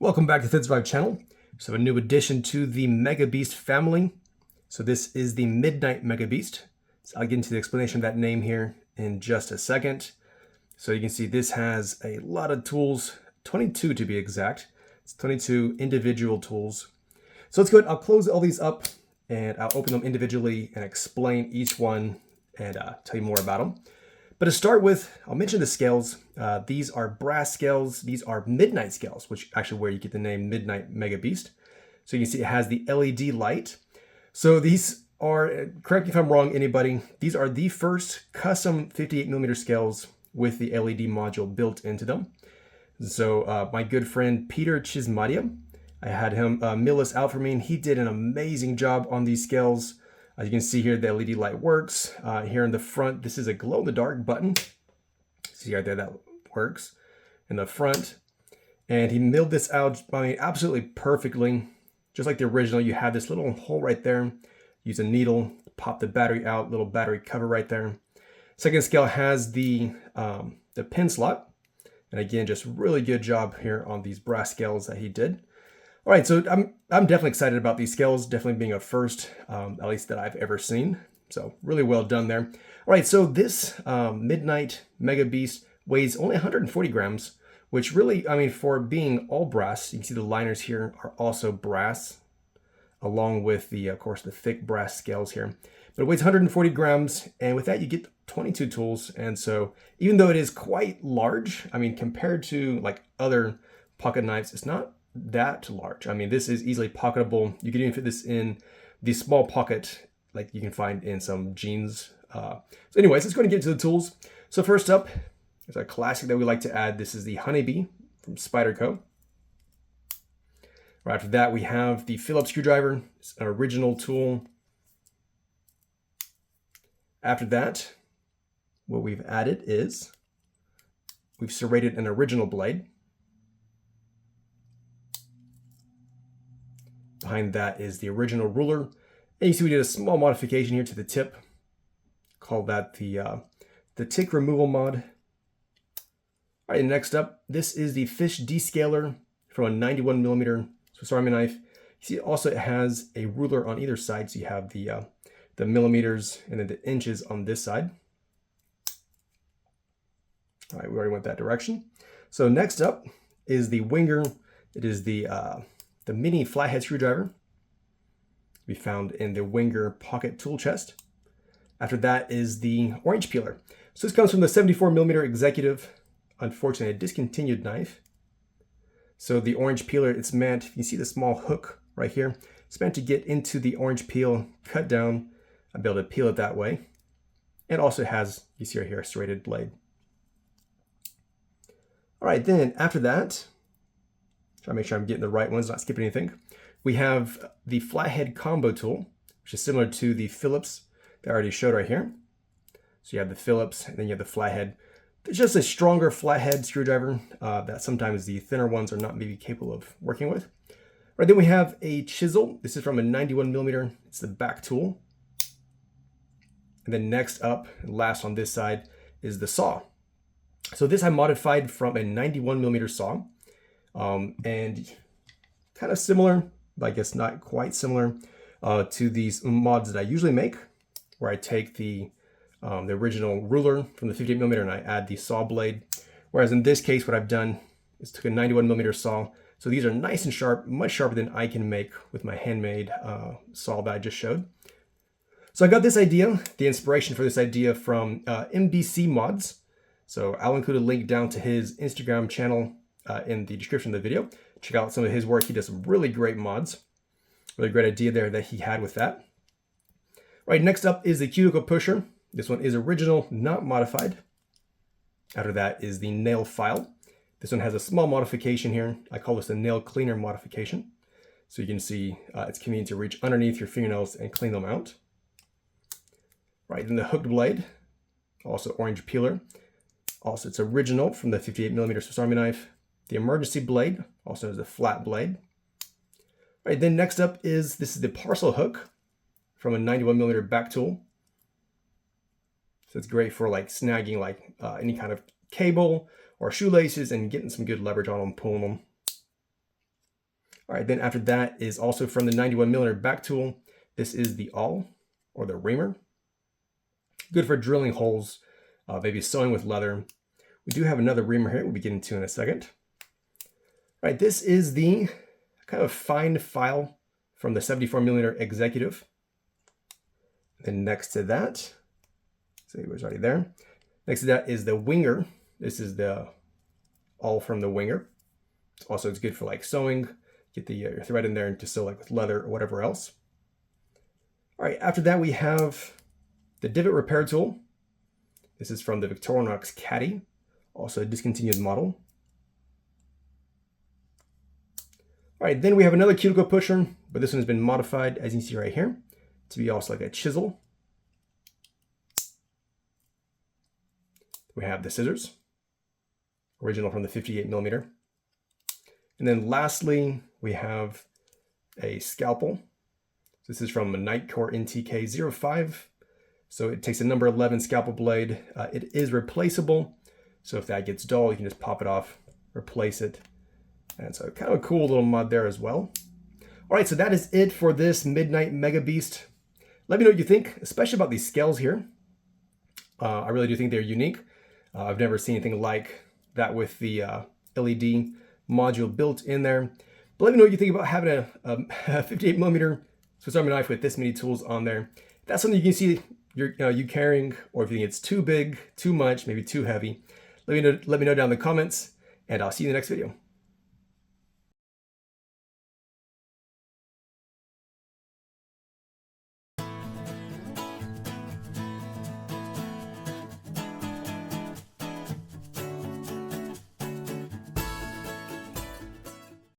Welcome back to the Survive channel. So a new addition to the Mega-Beast family. So this is the MidNite Mega-Beast. So I'll get into the explanation of that name here in just a second. So you can see this has a lot of tools, 22 to be exact. It's 22 individual tools. So let's go ahead, I'll close all these up and I'll open them individually and explain each one and tell you more about them. But to start with, I'll mention the scales. These are brass scales. These are MidNite scales, which actually where you get the name MidNite Mega-Beast. So you can see it has the LED light. So these are, correct me if I'm wrong, anybody, these are the first custom 58mm scales with the LED module built into them. So my good friend Peter Csizmadia, I had him mill this out for me, and he did an amazing job on these scales. As you can see here, the LED light works. Here in the front, this is a glow-in-the-dark button. See right there, that works in the front. And he milled this out, I mean, absolutely perfectly. Just like the original, you have this little hole right there. Use a needle, pop the battery out, little battery cover right there. Second scale has the pin slot. And again, just really good job here on these brass scales that he did. All right, so I'm definitely excited about these scales, definitely being a first, at least that I've ever seen. So really well done there. All right, so this MidNite Mega-Beast weighs only 140 grams, which really, I mean, for being all brass, you can see the liners here are also brass, along with the, of course, the thick brass scales here. But it weighs 140 grams, and with that you get 22 tools. And so even though it is quite large, I mean, compared to like other pocket knives, it's not that large. I mean, this is easily pocketable. You can even fit this in the small pocket like you can find in some jeans. So anyways, let's go and get into the tools. So first up, there's a classic that we like to add. This is the Honeybee from Spyderco. Right after that, we have the Phillips screwdriver. It's an original tool. After that, what we've added is we've serrated an original blade. Behind that is the original ruler. And you see we did a small modification here to the tip. Call that the tick removal mod. All right, next up, this is the fish descaler from a 91mm Swiss Army knife. You see also it has a ruler on either side, so you have the millimeters and then the inches on this side. All right, we already went that direction. So next up is the Winger. It is the mini flathead screwdriver to be found in the Winger pocket tool chest. After that is the orange peeler. So this comes from the 74mm Executive, unfortunately a discontinued knife. So the orange peeler, it's meant, you can see the small hook right here, it's meant to get into the orange peel, cut down, and be able to peel it that way. And also has, you see right here, a serrated blade. All right, then after that, try to make sure I'm getting the right ones, not skipping anything. We have the flathead combo tool, which is similar to the Phillips that I already showed right here. So you have the Phillips and then you have the flathead. It's just a stronger flathead screwdriver that sometimes the thinner ones are not maybe capable of working with. All right, then we have a chisel. This is from a 91mm. It's the back tool. And then next up, and last on this side, is the saw. So this I modified from a 91mm saw. And kind of similar, but I guess not quite similar to these mods that I usually make, where I take the original ruler from the 58mm and I add the saw blade. Whereas in this case, what I've done is took a 91mm saw. So these are nice and sharp, much sharper than I can make with my handmade saw that I just showed. So I got this idea, the inspiration for this idea from MBC Mods. So I'll include a link down to his Instagram channel in the description of the video. Check out some of his work. He does some really great mods. Really great idea there that he had with that. Right, next up is the cuticle pusher. This one is original, not modified. After that is the nail file. This one has a small modification here. I call this a nail cleaner modification. So you can see it's convenient to reach underneath your fingernails and clean them out. Right, then the hooked blade, also orange peeler. Also, it's original from the 58mm Swiss Army knife. The emergency blade, also has a flat blade. All right, then next up is, this is the parcel hook from a 91mm back tool. So it's great for like snagging like any kind of cable or shoelaces and getting some good leverage on them, pulling them. All right, then after that is also from the 91mm back tool. This is the awl, or the reamer. Good for drilling holes, maybe sewing with leather. We do have another reamer here we'll be getting to in a second. All right, this is the kind of fine file from the 74mm executive. Then next to that, see, it was already there. Next to that is the winger. This is the awl from the winger. Also, it's good for like sewing. Get the thread in there and to sew like with leather or whatever else. All right, after that we have the divot repair tool. This is from the Victorinox Caddy, also a discontinued model. All right, then we have another cuticle pusher, but this one has been modified, as you can see right here, to be also like a chisel. We have the scissors, original from the 58mm. And then lastly, we have a scalpel. This is from a Nitecore NTK05. So it takes a number 11 scalpel blade. It is replaceable. So if that gets dull, you can just pop it off, replace it. And so kind of a cool little mod there as well. All right, so that is it for this MidNite Mega-Beast. Let me know what you think, especially about these scales here. I really do think they're unique. I've never seen anything like that with the LED module built in there. But let me know what you think about having a 58mm Swiss Army knife with this many tools on there. If that's something you can see you carrying, or if you think it's too big, too much, maybe too heavy, let me know down in the comments, and I'll see you in the next video.